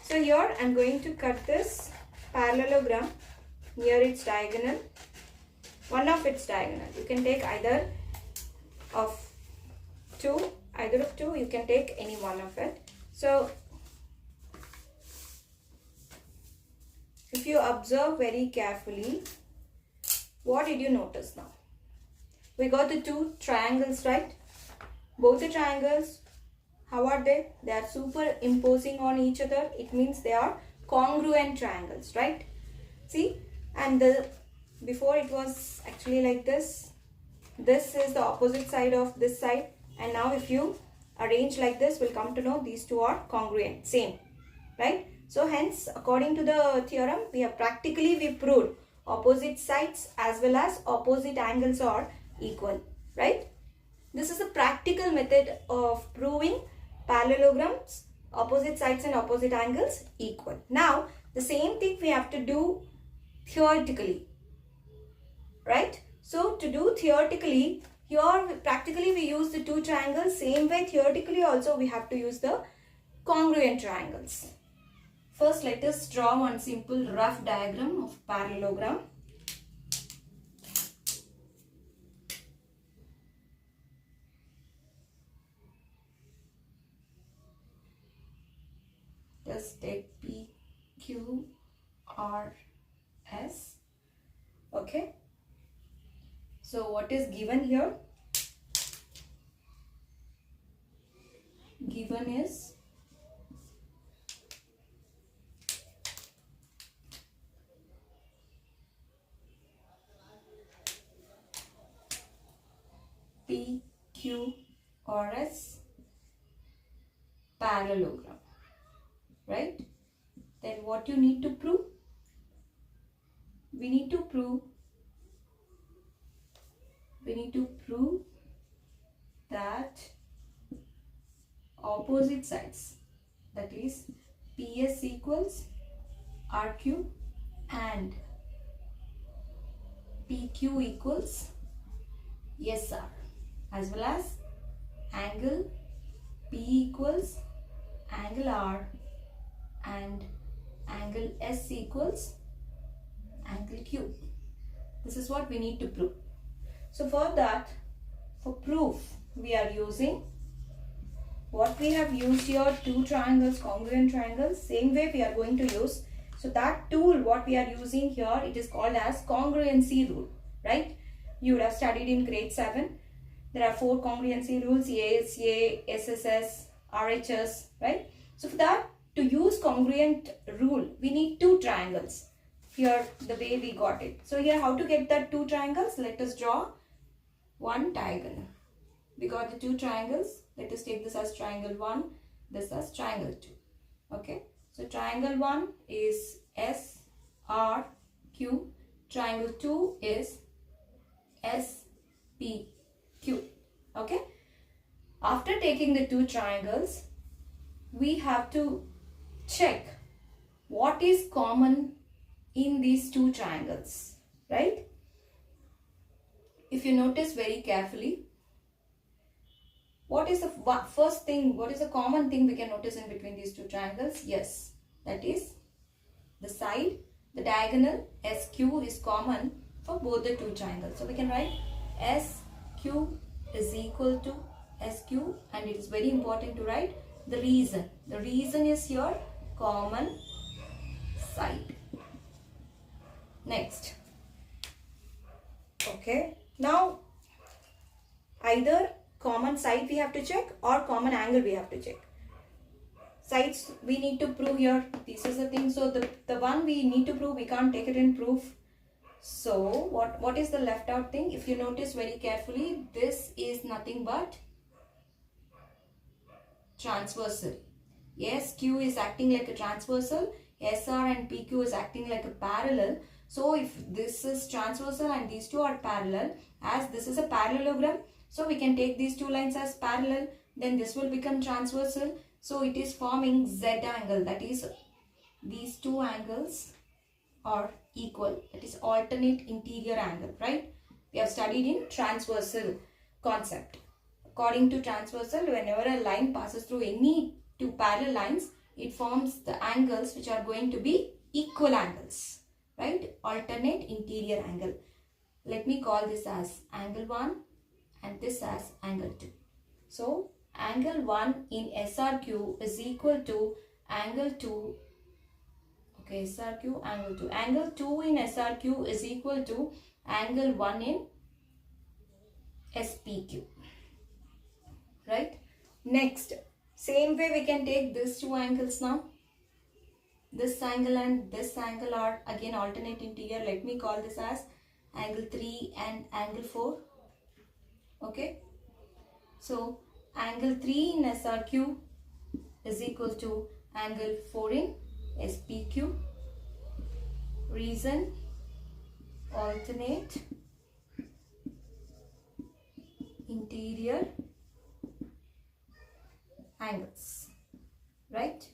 So here I am going to cut this parallelogram near its diagonal, one of its diagonal. You can take either of two, you can take any one of it. So if you observe very carefully, what did you notice now? We got the two triangles, right? Both the triangles, how are they? They are superimposing on each other. It means they are congruent triangles, right? See, and before it was actually like this. This is the opposite side of this side, and now if you arrange like this, we'll come to know these two are congruent, same, right? So hence, according to the theorem, we proved opposite sides as well as opposite angles are equal, right? This is a practical method of proving parallelograms, opposite sides and opposite angles equal. Now, the same thing we have to do theoretically, right? So, to do theoretically, here practically we use the two triangles. Same way, theoretically also we have to use the congruent triangles. First, let us draw one simple rough diagram of parallelogram. Just take P, Q, R, S. Okay. So what is given here? Given is P, Q, R, S parallelogram, right? Then what you need to prove? We need to prove that opposite sides, that is PS equals RQ and PQ equals SR, as well as angle P equals angle R and angle S equals angle Q. This is what we need to prove. So for that, for proof, we are using what we have used here, two triangles, congruent triangles. Same way we are going to use. So that tool what we are using here, it is called as congruency rule, right? You would have studied in grade 7. There are 4 congruency rules, ASA, SSS, RHS, right? So for that, to use congruent rule, we need two triangles. Here, the way we got it. So here, how to get that two triangles? Let us draw one diagonal. We got the two triangles. Let us take this as triangle 1, this as triangle 2. Okay. So triangle 1 is SRQ. Triangle 2 is SPQ. Okay. After taking the two triangles, we have to check what is common in these two triangles, right? If you notice very carefully, what is the first thing, what is the common thing we can notice in between these two triangles? Yes, that is the side, the diagonal SQ is common for both the two triangles. So we can write SQ is equal to SQ, and it is very important to write the reason. The reason is your common side. Next. Okay. Now, either common side we have to check or common angle we have to check. Sides we need to prove here. This is the thing. So, the one we need to prove, we can't take it in proof. So, what is the left out thing? If you notice very carefully, this is nothing but transversal. SQ is acting like a transversal. SR and PQ is acting like a parallel. So, if this is transversal and these two are parallel, as this is a parallelogram, so we can take these two lines as parallel, then this will become transversal. So, it is forming Z angle, that is these two angles are equal, that is alternate interior angle, right? We have studied in transversal concept. According to transversal, whenever a line passes through any two parallel lines, it forms the angles which are going to be equal angles, right? Alternate interior angle. Let me call this as angle 1 and this as angle 2. So angle 1 in SRQ is equal to angle 2. Okay, SRQ, angle 2. Angle 2 in SRQ is equal to angle 1 in SPQ. Right? Next, same way we can take these two angles now. This angle and this angle are again alternate interior. Let me call this as angle 3 and angle 4. Okay. So, angle 3 in SRQ is equal to angle 4 in SPQ. Reason, alternate interior angles, right?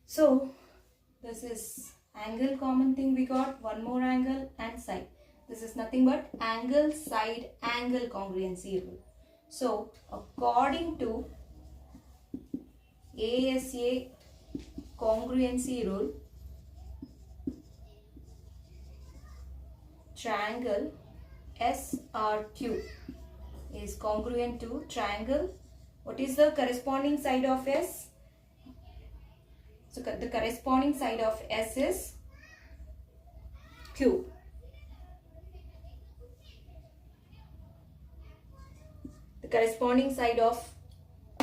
So this is angle, common thing we got, one more angle and side. This is nothing but angle side angle congruency rule. So according to ASA congruency rule, triangle SRQ is congruent to triangle. What is the corresponding side of S? So the corresponding side of S is Q. The corresponding side of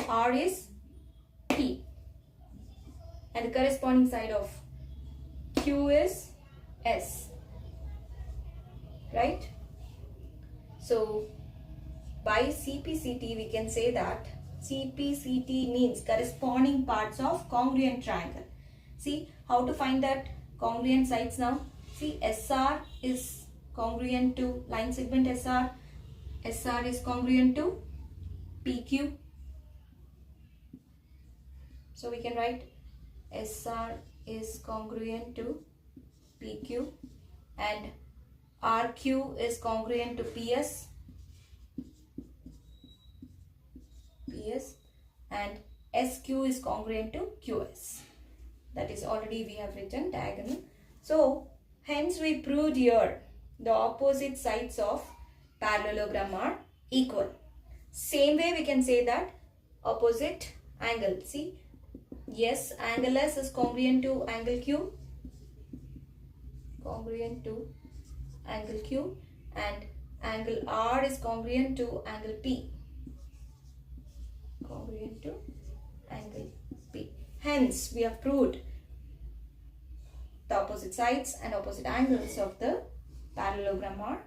R is P. And the corresponding side of Q is S. Right? So by CPCT we can say that CPCT means corresponding parts of congruent triangle. See how to find that congruent sides now. See, SR is congruent to line segment SR. SR is congruent to PQ. So we can write SR is congruent to PQ and RQ is congruent to PS. And SQ is congruent to QS. That is already we have written diagonal. So hence we proved here the opposite sides of parallelogram are equal. Same way we can say that opposite angle. See, yes, angle S is congruent to angle Q. Congruent to angle Q. And angle R is congruent to angle P. Congruent to angle P. Hence, we have proved the opposite sides and opposite angles of the parallelogram are